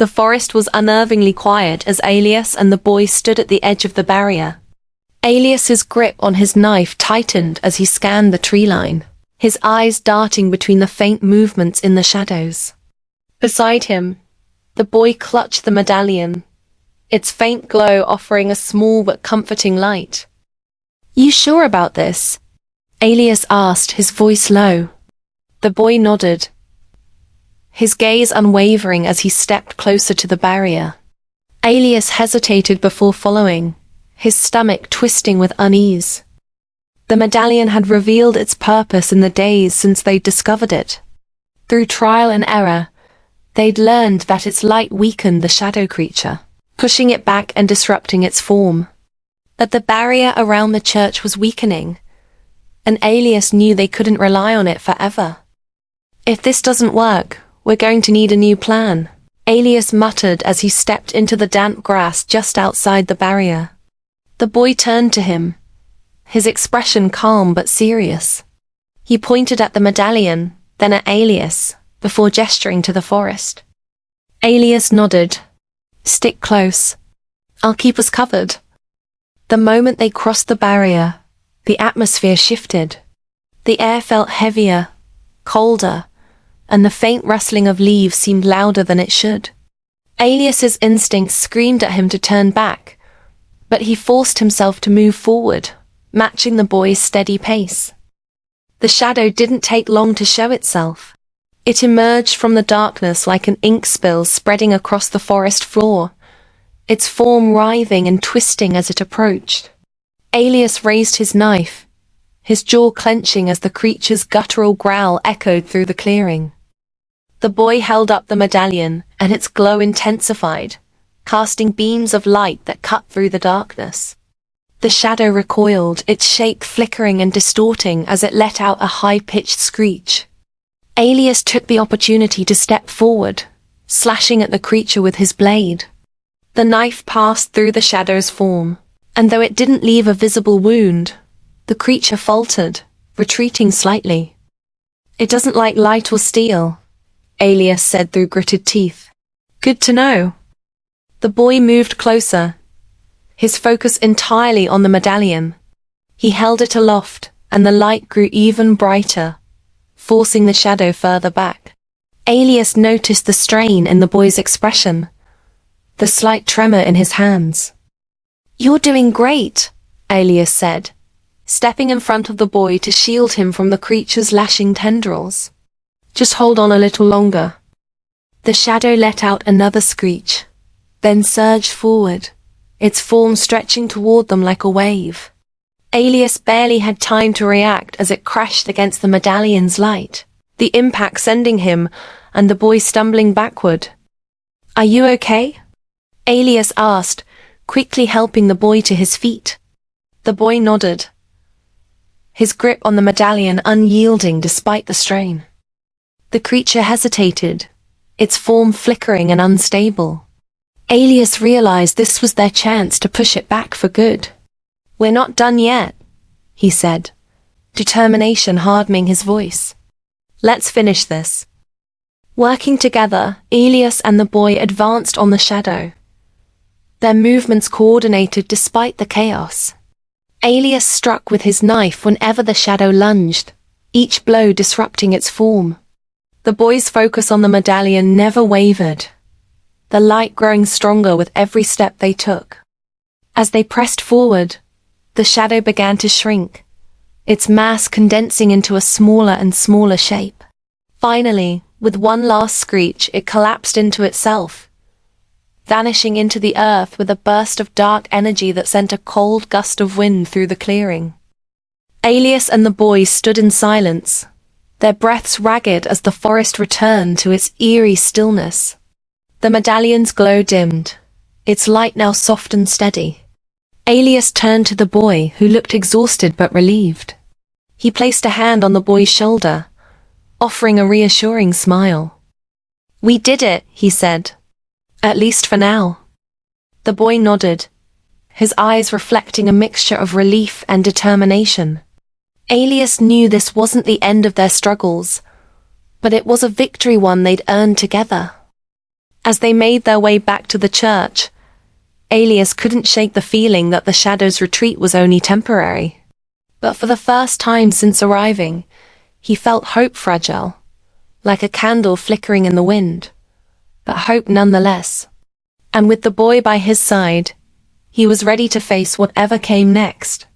The forest was unnervingly quiet as Alias and the boy stood at the edge of the barrier. Alias's grip on his knife tightened as he scanned the tree line, his eyes darting between the faint movements in the shadows. Beside him, the boy clutched the medallion, its faint glow offering a small but comforting light. "You sure about this?" Alias asked, his voice low. The boy nodded, his gaze unwavering as he stepped closer to the barrier. Alias hesitated before following, his stomach twisting with unease. The medallion had revealed its purpose in the days since they'd discovered it. Through trial and error, they'd learned that its light weakened the shadow creature, pushing it back and disrupting its form. That the barrier around the church was weakening, and Alias knew they couldn't rely on it forever. "If this doesn't work, we're going to need a new plan," Alias muttered as he stepped into the damp grass just outside the barrier. The boy turned to him, his expression calm but serious. He pointed at the medallion, then at Alias, before gesturing to the forest. Alias nodded. "Stick close. I'll keep us covered." The moment they crossed the barrier, the atmosphere shifted. The air felt heavier, colder, and the faint rustling of leaves seemed louder than it should. Alias's instincts screamed at him to turn back, but he forced himself to move forward, matching the boy's steady pace. The shadow didn't take long to show itself. It emerged from the darkness like an ink spill spreading across the forest floor, its form writhing and twisting as it approached. Alias raised his knife, his jaw clenching as the creature's guttural growl echoed through the clearing. The boy held up the medallion, and its glow intensified, casting beams of light that cut through the darkness. The shadow recoiled, its shape flickering and distorting as it let out a high-pitched screech. Alias took the opportunity to step forward, slashing at the creature with his blade. The knife passed through the shadow's form, and though it didn't leave a visible wound, the creature faltered, retreating slightly. "It doesn't like light or steel," Alias said through gritted teeth. "Good to know." The boy moved closer, his focus entirely on the medallion. He held it aloft, and the light grew even brighter, forcing the shadow further back. Alias noticed the strain in the boy's expression, the slight tremor in his hands. "You're doing great," Alias said, stepping in front of the boy to shield him from the creature's lashing tendrils. "Just hold on a little longer." The shadow let out another screech, then surged forward, its form stretching toward them like a wave. Alias barely had time to react as it crashed against the medallion's light, the impact sending him and the boy stumbling backward. "Are you okay?" Alias asked, quickly helping the boy to his feet. The boy nodded, his grip on the medallion unyielding despite the strain. The creature hesitated, its form flickering and unstable. Alias realized this was their chance to push it back for good. "We're not done yet," he said, determination hardening his voice. "Let's finish this." Working together, Alias and the boy advanced on the shadow, their movements coordinated despite the chaos. Alias struck with his knife whenever the shadow lunged, each blow disrupting its form. The boy's focus on the medallion never wavered, the light growing stronger with every step they took. As they pressed forward, the shadow began to shrink, its mass condensing into a smaller and smaller shape. Finally, with one last screech, it collapsed into itself, vanishing into the earth with a burst of dark energy that sent a cold gust of wind through the clearing. Alias and the boy stood in silence, their breaths ragged as the forest returned to its eerie stillness. The medallion's glow dimmed, its light now soft and steady. Alias turned to the boy, who looked exhausted but relieved. He placed a hand on the boy's shoulder, offering a reassuring smile. "We did it," he said. "At least for now." The boy nodded, his eyes reflecting a mixture of relief and determination. Alias knew this wasn't the end of their struggles, but it was a victory one they'd earned together. As they made their way back to the church, Alias couldn't shake the feeling that the shadow's retreat was only temporary. But for the first time since arriving, he felt hope fragile, like a candle flickering in the wind, but hope nonetheless. And with the boy by his side, he was ready to face whatever came next.